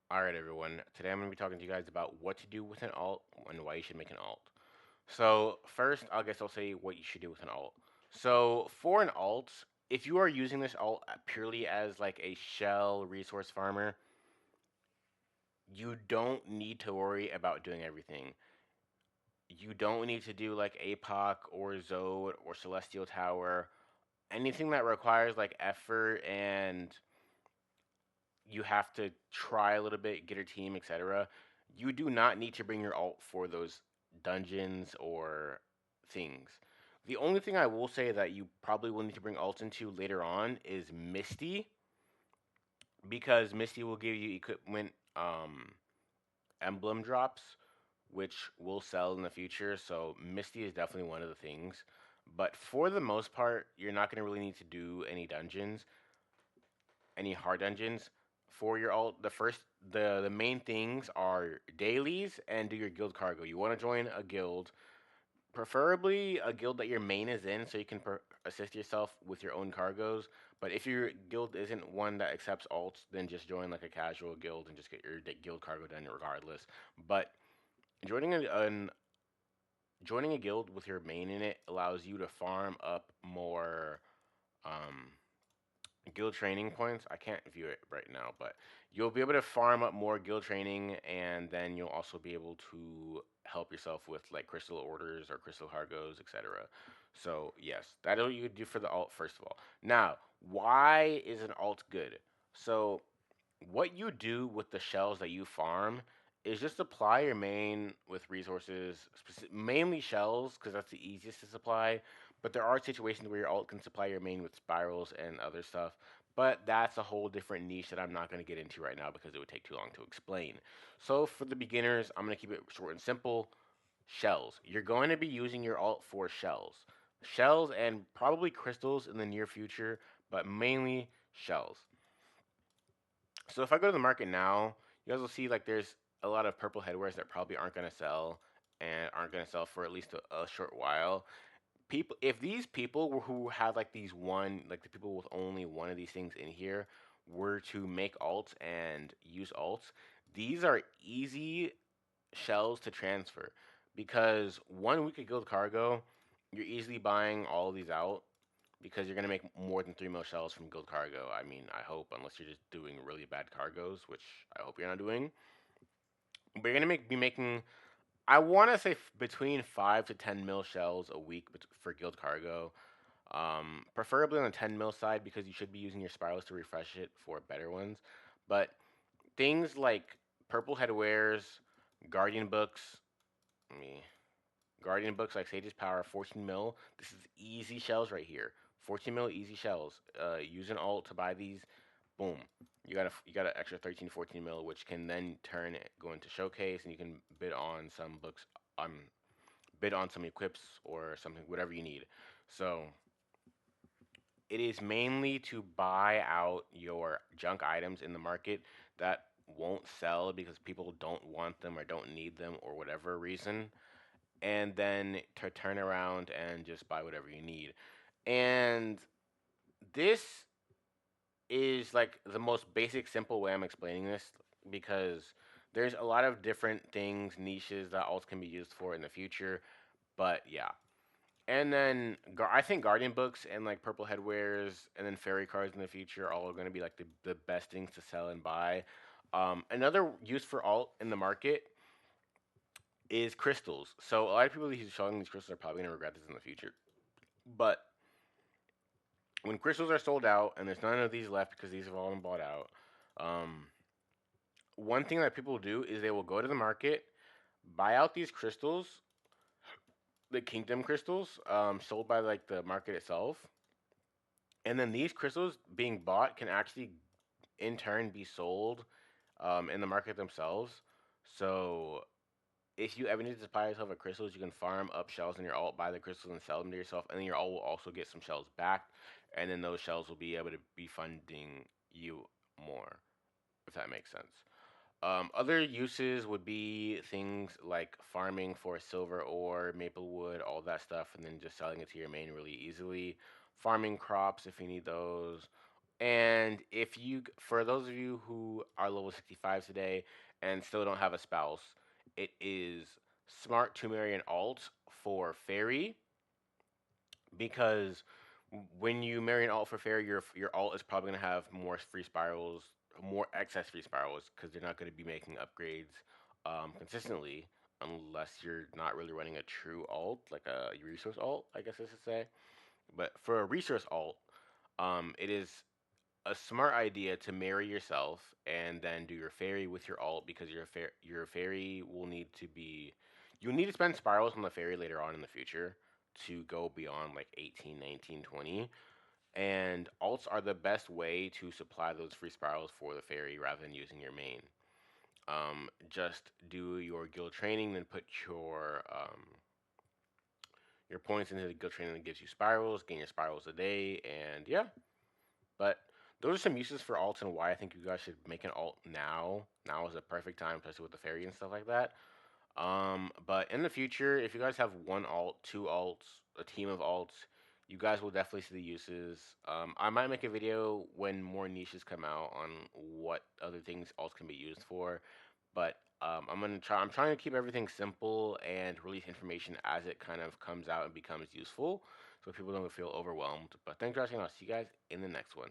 Alright, everyone. Today I'm going to be talking to you guys about what to do with an alt and why you should make an alt. So, first, I guess I'll say what you should do with an alt. So, for an alt, if you are using this alt purely as like a shell resource farmer, you don't need to worry about doing everything. You don't need to do like APOC or Zode or Celestial Tower. Anything that requires like effort and you have to try a little bit, get a team, etc. You do not need to bring your alt for those dungeons or things. The only thing I will say that you probably will need to bring alts into later on is Misty, because Misty will give you equipment emblem drops, which will sell in the future. So Misty is definitely one of the things. But for the most part, you're not going to really need to do any dungeons, any hard dungeons for your alt. The main things are dailies and do your guild cargo. You want to join a guild, preferably a guild that your main is in, so you can assist yourself with your own cargos. But if your guild isn't one that accepts alts, then just join like a casual guild and just get your guild cargo done regardless. But joining joining a guild with your main in it allows you to farm up more um, guild training points. I can't view it right now, but you'll be able to farm up more guild training, and then you'll also be able to help yourself with like crystal orders or crystal cargoes, etc. So yes, that's what you could do for the alt first of all. Now, why is an alt good? So what you do with the shells that you farm is just supply your main with resources, mainly shells, because that's the easiest to supply. But there are situations where your alt can supply your main with spirals and other stuff. But that's a whole different niche that I'm not going to get into right now because it would take too long to explain. So for the beginners, I'm going to keep it short and simple. Shells. You're going to be using your alt for shells. Shells and probably crystals in the near future, but mainly shells. So if I go to the market now, you guys will see like there's a lot of purple headwears that probably aren't going to sell and aren't going to sell for at least a short while. People, if these people who had like these one, like the people with only one of these things in here were to make alts and use alts, these are easy shells to transfer because 1 week of guild cargo, you're easily buying all of these out because you're gonna make more than 3 mil shells from guild cargo. I mean, I hope, unless you're just doing really bad cargoes, which I hope you're not doing. But you're gonna be making, I want to say between 5 to 10 mil shells a week for guild cargo. Preferably on the 10 mil side because you should be using your spirals to refresh it for better ones. But things like purple head wares, guardian books, I mean, guardian books like Sage's Power, 14 mil. This is easy shells right here. 14 mil easy shells. Use an alt to buy these. Boom. You got an extra 13, 14 mil, which can then go into showcase, and you can bid on some books, um, bid on some equips or something, whatever you need. So it is mainly to buy out your junk items in the market that won't sell because people don't want them or don't need them or whatever reason, and then to turn around and just buy whatever you need. And this is like the most basic, simple way I'm explaining this because there's a lot of different things, niches that alts can be used for in the future. But yeah. And then I think Guardian books and like Purple Headwears and then fairy cards in the future are all going to be like the best things to sell and buy. Another use for alt in the market is crystals. So a lot of people who's selling these crystals are probably going to regret this in the future. But when crystals are sold out and there's none of these left because these have all been bought out, um, one thing that people do is they will go to the market, buy out these crystals, the kingdom crystals, sold by like the market itself, and then these crystals being bought can actually in turn be sold in the market themselves. So if you ever need to supply yourself with crystals, you can farm up shells in your alt, buy the crystals and sell them to yourself, and then your alt will also get some shells back, and then those shells will be able to be funding you more, if that makes sense. Other uses would be things like farming for silver ore, maple wood, all that stuff, and then just selling it to your main really easily. Farming crops if you need those, And if you, for those of you who are level 65 today and still don't have a spouse, it is smart to marry an alt for fairy because when you marry an alt for fairy, your alt is probably going to have more free spirals, more excess free spirals because they're not going to be making upgrades consistently unless you're not really running a true alt, like a resource alt, I guess I should say. But for a resource alt, it is a smart idea to marry yourself and then do your fairy with your alt because your fairy will need to be you'll need to spend spirals on the fairy later on in the future to go beyond like 18, 19, 20. And alts are the best way to supply those free spirals for the fairy rather than using your main. Just do your guild training, then put your points into the guild training that gives you spirals, gain your spirals a day, and yeah, but those are some uses for alts and why I think you guys should make an alt now. Now is the perfect time, especially with the fairy and stuff like that. But in the future, if you guys have one alt, two alts, a team of alts, you guys will definitely see the uses. I might make a video when more niches come out on what other things alts can be used for. But I'm trying to keep everything simple and release information as it kind of comes out and becomes useful, so people don't feel overwhelmed. But thanks for watching. I'll see you guys in the next one.